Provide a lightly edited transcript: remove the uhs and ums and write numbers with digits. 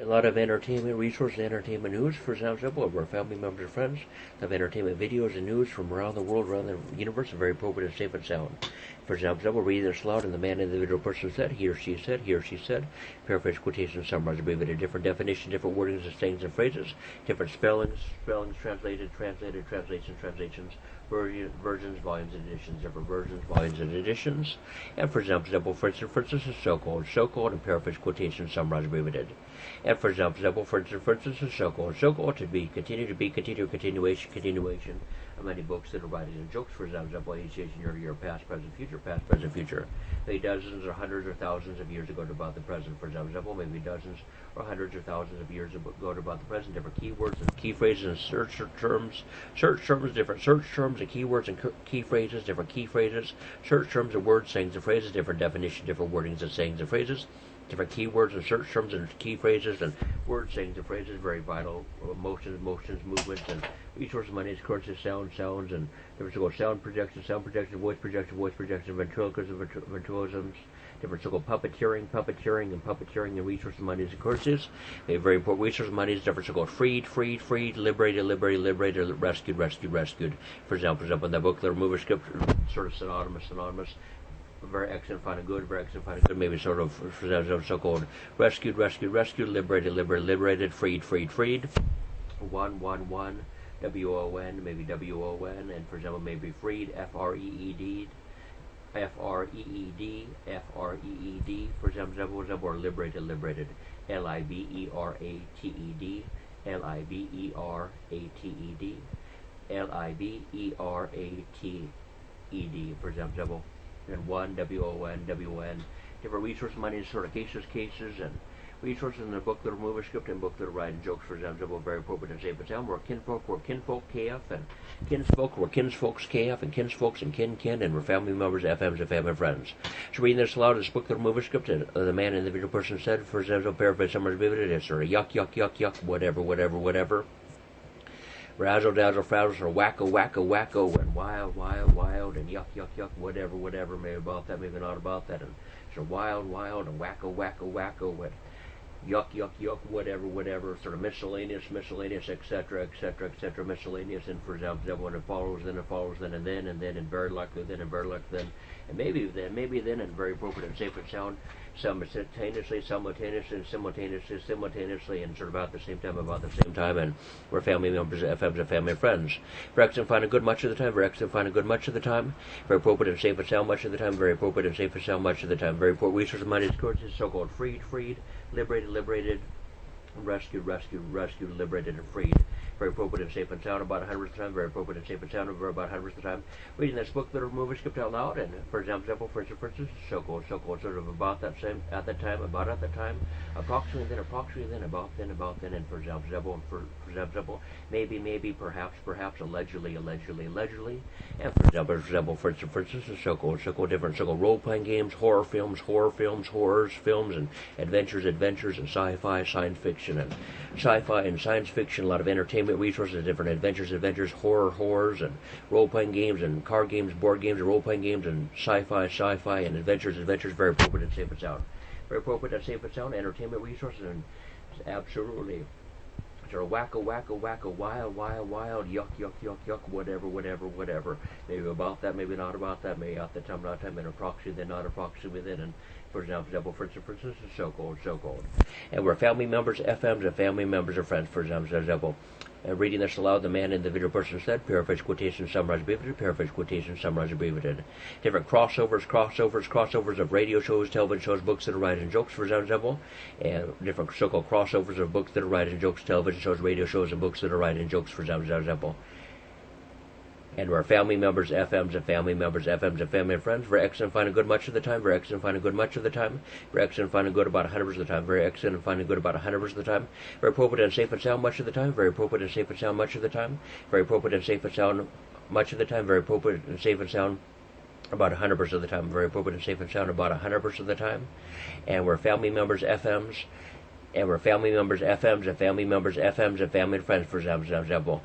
A lot of entertainment resources, entertainment news, for example, of our family members and friends. Of entertainment videos and news from around the world, around the universe, are very appropriate and safe and sound. For example, we'll read this aloud, and the man, individual person said, he or she said, he or she said. Paraphrase, quotation, summarize, abbreviated, different definition, different wordings and sayings and phrases, different spellings, translated, translations, versions, volumes, and editions, different versions, volumes, and editions. And for example, for instance, is so-called, and paraphrase, quotation, summarize, abbreviated. And for example, for instance, is so-called, to be, continuation of many books that are writings and jokes. For example, each year, past, present, future. Maybe dozens or hundreds or thousands of years ago about the present. For example, maybe dozens or hundreds or thousands of years ago about the present. Different keywords and key phrases and search terms, different search terms and keywords and key phrases, different key phrases, search terms and words, sayings and phrases, different definition, different wordings and sayings and phrases. Different keywords and search terms and key phrases and words, sayings, and phrases, very vital. Motions, movements, and resources, monies, currencies, sounds, and different sound projection, voice projection, ventriloquisms, different so-called puppeteering, and resources, monies, and currencies. A very important resources, monies, different so-called freed, liberated, rescued. For example, in the book, the movie script, sort of synonymous. Very excellent, fine and good, maybe sort of so-called rescued, liberated, freed, one, WON, maybe WON, and for example, maybe freed, FREED, for example, or liberated, LIBERATED, for example, and one, WON, different resource monies, sort of cases, and resources in the book that are movie script and book that are writing jokes, for example, very appropriate and safe and sound. We're kinfolk, KF, and kinsfolk, we're kinsfolks, KF, and kinsfolks, and kin, and we're family members, FMs, and family friends. So reading this aloud, this book that are movie script, and the man, individual person said, for example, paraphrase, summary, vivid, it's sort of yuck, whatever. Razzle dazzle frazzle, or wacko, and wild, and yuck, whatever, maybe about that, maybe not about that, and so wild, and wacko, and yuck, whatever, sort of miscellaneous, etc., miscellaneous, and for example, when it follows, then, and very likely then, and maybe then, and very appropriate and safe and sound, simultaneously, and sort of about the same time, and we're family members, FMs, and family friends. Very excellent, fine and good much of the time, very appropriate and safe and sound much of the time, very appropriate and safe and sound much of the time, very important resources, money, currencies, so-called freed, liberated, rescued, liberated, and freed. Very appropriate and safe and sound about 100% of the time. Very appropriate and safe and sound over about 100% of the time. Reading this book that are movie script out loud, and for example, for instance, so-called, sort of about that same at the time, approximately then, about then, and for example, maybe, perhaps, allegedly, and for example, for instance, so-called different so-called role-playing games, horror films, and adventures, and sci-fi, science fiction, a lot of entertainment resources, different adventures, horrors, and role-playing games, and card games, board games, and role-playing games, and sci-fi, and adventures, very appropriate and safe and sound. Entertainment resources, and absolutely sort of wacko, wild, yuck, whatever. Maybe about that, maybe not about that, maybe at the time, not time, and approximately then, not approximately then, and for example, for instance, so-called. And we're family members, FMs, and family members of friends, for example. Reading this aloud, the man, individual person said, paraphrase, quotation, summarize, abbreviated, different crossovers of radio shows, television shows, books that are writing jokes, for example, and different so-called crossovers of books that are writing jokes, television shows, radio shows, and books that are writing jokes, for example. And we're family members, FMs, and family members, FMs, and family and friends. Very excellent, fine, and good much of the time. Very excellent, fine, and good much of the time. Very excellent, fine, and good about 100% of the time. Very excellent, fine, and good about 100% of the time. Very appropriate and safe and sound much of the time. Very appropriate and safe and sound much of the time. Very appropriate and safe and sound much of the time. Very appropriate and safe and sound about 100% of the time. Very appropriate and safe and sound about 100% of the time. And we're family members, FMs, and we're family members, FMs, and family members, FMs, and family and friends, for example.